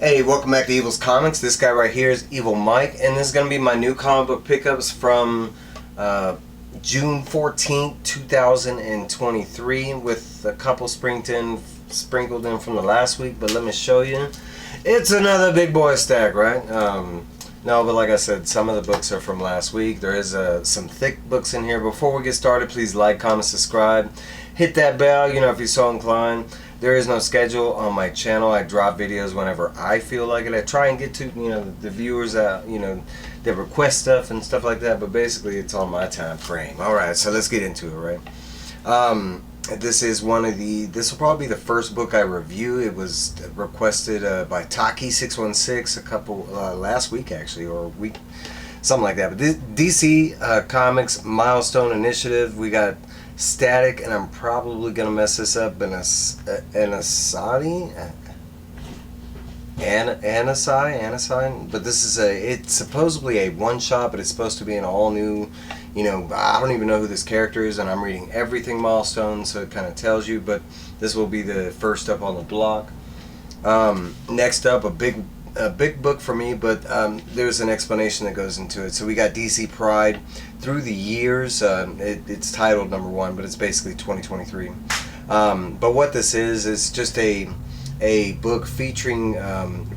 Hey, welcome back to Evil's Comics. This guy right here is Evil Mike, and this is going to be my new comic book pickups from June 14th, 2023, with a couple sprinkled in from the last week, but let me show you. It's another big boy stack, right? No, but like I said, some of the books are from last week. There is some thick books in here. Before we get started, please like, comment, subscribe. Hit that bell, if you're so inclined. There is no schedule on my channel. I drop videos whenever I feel like it. I try and get to, the viewers that, that request stuff and stuff like that, but basically it's on my time frame. Alright, so let's get into it, right? This is this will probably be the first book I review. It was requested by Taki616 last week actually, or a week, something like that. But this DC Comics Milestone Initiative, we got Static, and I'm probably gonna mess this up. Anasai, but this is it's supposedly a one-shot, but it's supposed to be an all-new, I don't even know who this character is, and I'm reading everything Milestone, so it kind of tells you, but this will be the first up on the block. Next up, a big book for me, but there's an explanation that goes into it. So we got DC Pride Through the Years. It's titled number 1, but it's basically 2023. But what this is just a book featuring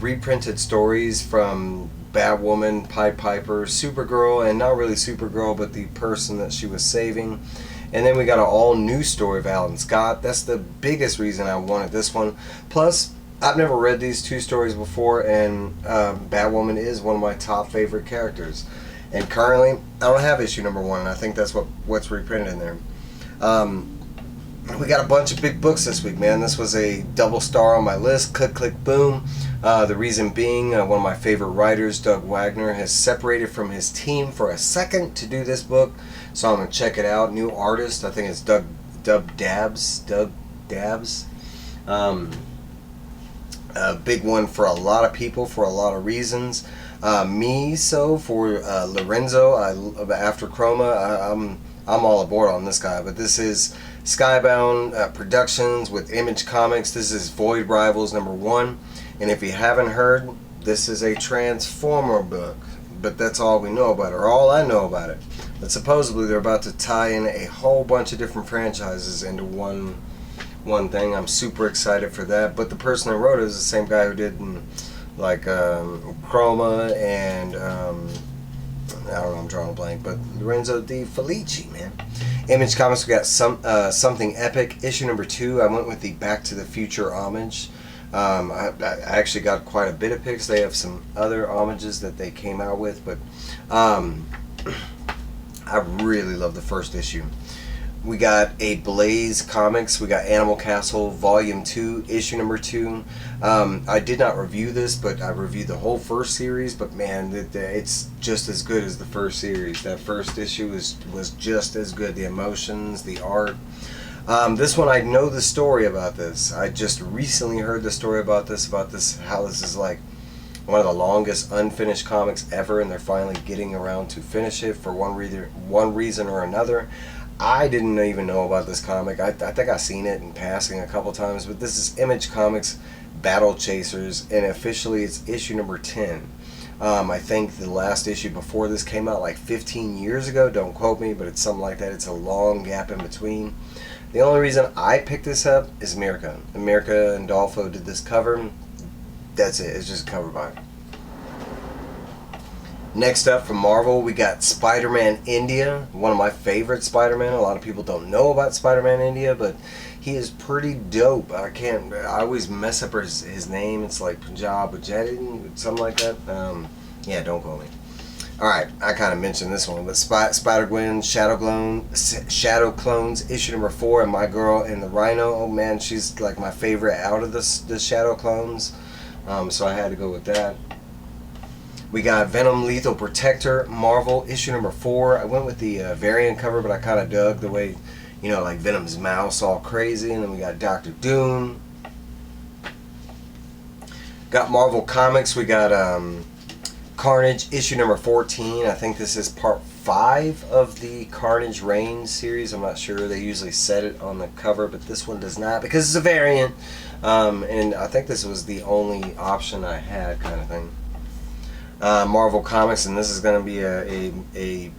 reprinted stories from Batwoman, Pied Piper, Supergirl, and not really Supergirl, but the person that she was saving. And then we got an all-new story of Alan Scott. That's the biggest reason I wanted this one. Plus, I've never read these two stories before, and Batwoman is one of my top favorite characters. And currently, I don't have issue number 1, and I think that's what's reprinted in there. We got a bunch of big books this week, man. This was a double star on my list. Click, click, boom. The reason being, one of my favorite writers, Doug Wagner, has separated from his team for a second to do this book, so I'm going to check it out. New artist, I think it's Doug Dabs. A big one for a lot of people for a lot of reasons. For Lorenzo, after Chroma, I'm all aboard on this guy. But this is Skybound Productions with Image Comics. This is Void Rivals number 1, and if you haven't heard, this is a Transformer book. But that's all we know about it, or all I know about it. But supposedly they're about to tie in a whole bunch of different franchises into one thing. I'm super excited for that. But the person that wrote it is the same guy who did Chroma and I don't know, I'm drawing a blank, but Lorenzo Di Felici, man. Image Comics, we got Something Epic, issue number 2. I went with the Back to the Future homage. I actually got quite a bit of picks. They have some other homages that they came out with, but I really love the first issue. We got a Blaze Comics. We got Animal Castle Volume 2, issue number 2. I did not review this, but I reviewed the whole first series. But man, it's just as good as the first series. That first issue was just as good. The emotions, the art. This one, I know the story about this. I just recently heard the story about this, how this is like one of the longest unfinished comics ever, and they're finally getting around to finish it for one reason or another. I didn't even know about this comic. I think I've seen it in passing a couple times, but this is Image Comics Battle Chasers, and officially it's issue number 10. I think the last issue before this came out like 15 years ago. Don't quote me, but it's something like that. It's a long gap in between. The only reason I picked this up is America. America and Dolfo did this cover. That's it. It's just a cover by. Next up from Marvel, we got Spider-Man India, one of my favorite Spider-Man. A lot of people don't know about Spider-Man India, but he is pretty dope. I always mess up his name. It's like Punjab Ujjaddin, something like that. Yeah, don't call me. Alright, I kind of mentioned this one, but Spider-Gwen, Shadow Clones, issue number 4, and My Girl and the Rhino. Oh man, she's like my favorite out of the Shadow Clones, so I had to go with that. We got Venom Lethal Protector, Marvel, issue number 4. I went with the variant cover, but I kind of dug the way, like Venom's mouse all crazy. And then we got Doctor Doom. Got Marvel Comics. We got Carnage, issue number 14. I think this is part 5 of the Carnage Reign series. I'm not sure. They usually set it on the cover, but this one does not because it's a variant. And I think this was the only option I had, kind of thing. Marvel Comics, and this is going to be a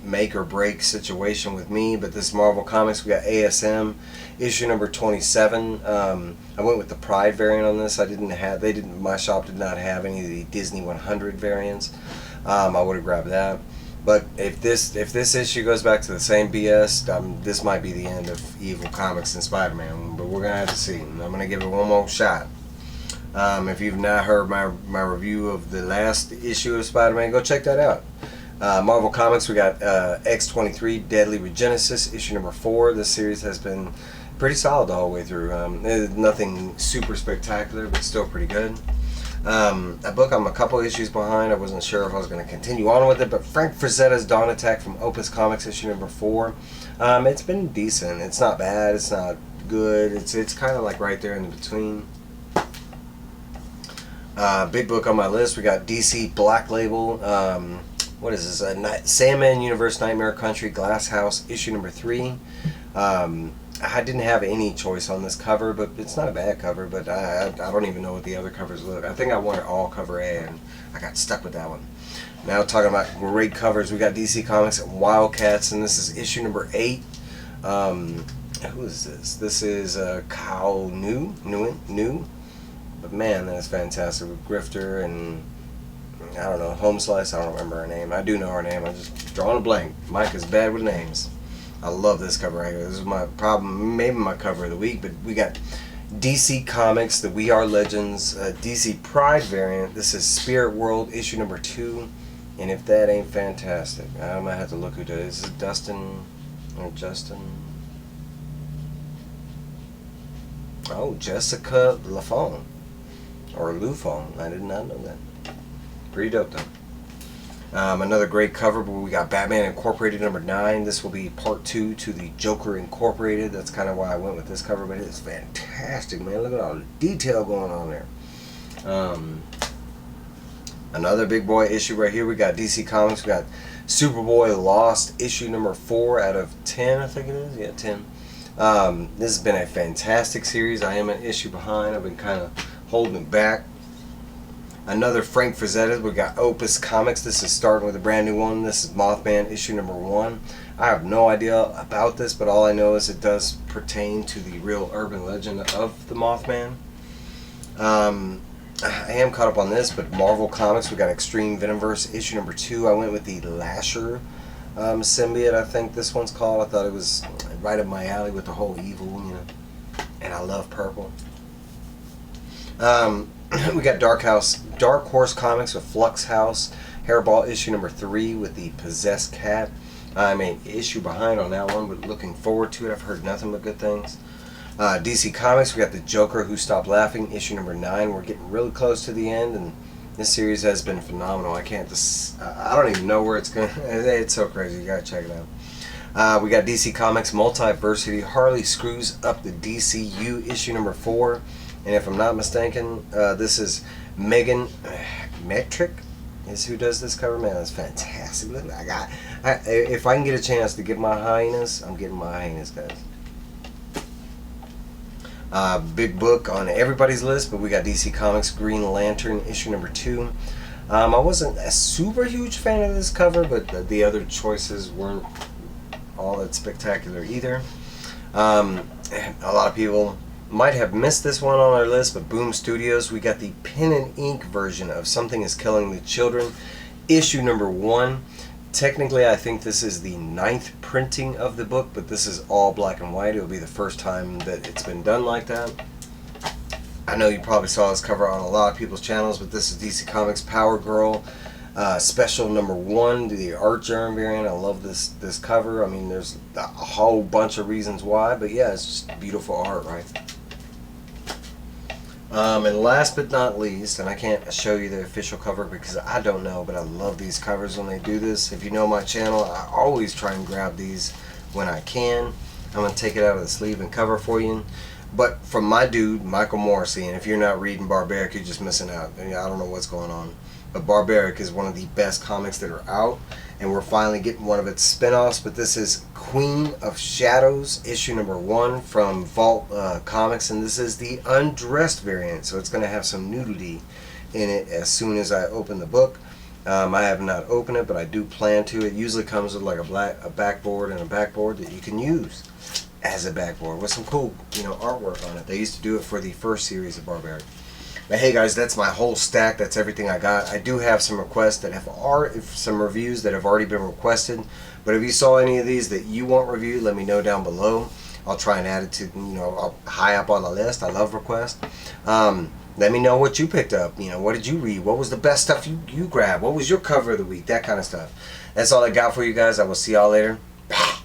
make or break situation with me, but this Marvel Comics, we got ASM issue number 27. I went with the Pride variant on this. My shop did not have any of the Disney 100 variants. I would have grabbed that. But if this issue goes back to the same BS, this might be the end of Evil Comics and Spider-Man. But we're gonna have to see. I'm gonna give it one more shot. If you've not heard my review of the last issue of Spider-Man, go check that out. Marvel Comics, we got X-23 Deadly Regenesis issue number 4. This series has been pretty solid the whole way through. Nothing super spectacular, but still pretty good. A book I'm a couple issues behind. I wasn't sure if I was going to continue on with it, but Frank Frazetta's Dawn Attack from Opus Comics issue number 4. It's been decent. It's not bad. It's not good. It's kind of like right there in between. Big book on my list. We got DC Black Label. What is this? Sandman Universe Nightmare Country Glass House issue number 3. I didn't have any choice on this cover, but it's not a bad cover, but I don't even know what the other covers look. I think I wanted all cover A, and I got stuck with that one. Now talking about great covers, we got DC Comics and Wildcats, and this is issue number 8. Who is this? This is Kyle New. But man, that's fantastic with Grifter and I don't know, Home Slice. I don't remember her name. I do know her name. I'm just drawing a blank. Mike is bad with names. I love this cover right here. This is my maybe my cover of the week. But we got DC Comics, the We Are Legends DC Pride variant. This is Spirit World issue number 2. And if that ain't fantastic, I might have to look who it is. Is it Dustin or Justin? Oh, Jessica LaFone. Or Lufone. I did not know that. Pretty dope though. Another great cover, but we got Batman Incorporated number 9. This will be part 2 to the Joker Incorporated. That's kind of why I went with this cover, but it's fantastic, man. Look at all the detail going on there. Another big boy issue right here. We got DC Comics. We got Superboy Lost issue number 4 out of 10, I think it is. Yeah, 10. This has been a fantastic series. I am an issue behind. I've been kind of holding it back. Another Frank Frazetta. We got Opus Comics. This is starting with a brand new one. This is Mothman issue number 1. I have no idea about this, but all I know is it does pertain to the real urban legend of the Mothman. I am caught up on this, but Marvel Comics, we got Extreme Venomverse issue number 2. I went with the Lasher symbiote, I think this one's called. I thought it was right up my alley with the whole evil, you know. And I love purple. We got Dark Horse Comics with Flux House Hairball issue number 3 with the Possessed Cat. I'm an issue behind on that one, but looking forward to it. I've heard nothing but good things. DC Comics, we got the Joker Who Stopped Laughing issue number 9. We're getting really close to the end, and this series has been phenomenal. I don't even know where it's going. It's so crazy. You gotta check it out. We got DC Comics Multiversity Harley Screws Up the DCU issue number 4. And if I'm not mistaken, this is Megan Metric is who does this cover. Man, that's fantastic. Look, if I can get a chance to get my highness, I'm getting my highness, guys. Big book on everybody's list, but we got DC Comics Green Lantern issue number 2. I wasn't a super huge fan of this cover, but the other choices weren't all that spectacular either. A lot of people might have missed this one on our list, but Boom Studios, we got the pen and ink version of Something Is Killing the Children, issue number 1. Technically, I think this is the 9th printing of the book, but this is all black and white. It will be the first time that it's been done like that. I know you probably saw this cover on a lot of people's channels, but this is DC Comics Power Girl special number 1, the Art Germ variant. I love this cover. I mean, there's a whole bunch of reasons why, but yeah, it's just beautiful art, right? And last but not least, and I can't show you the official cover because I don't know, but I love these covers when they do this. If you know my channel, I always try and grab these when I can. I'm going to take it out of the sleeve and cover for you. But from my dude, Michael Morrissey, and if you're not reading Barbaric, you're just missing out. I don't know what's going on. But Barbaric is one of the best comics that are out, and we're finally getting one of its spin-offs. But this is Queen of Shadows, issue number 1 from Vault Comics, and this is the undressed variant, so it's going to have some nudity in it as soon as I open the book. I have not opened it, but I do plan to. It usually comes with like a backboard and a backboard that you can use as a backboard with some cool, artwork on it. They used to do it for the first series of Barbaric. But hey guys, that's my whole stack. That's everything I got. I do have some requests that some reviews that have already been requested. But if you saw any of these that you want reviewed, let me know down below. I'll try and add it to, high up on the list. I love requests. Let me know what you picked up. What did you read? What was the best stuff you grabbed? What was your cover of the week? That kind of stuff. That's all I got for you guys. I will see y'all later. Bye.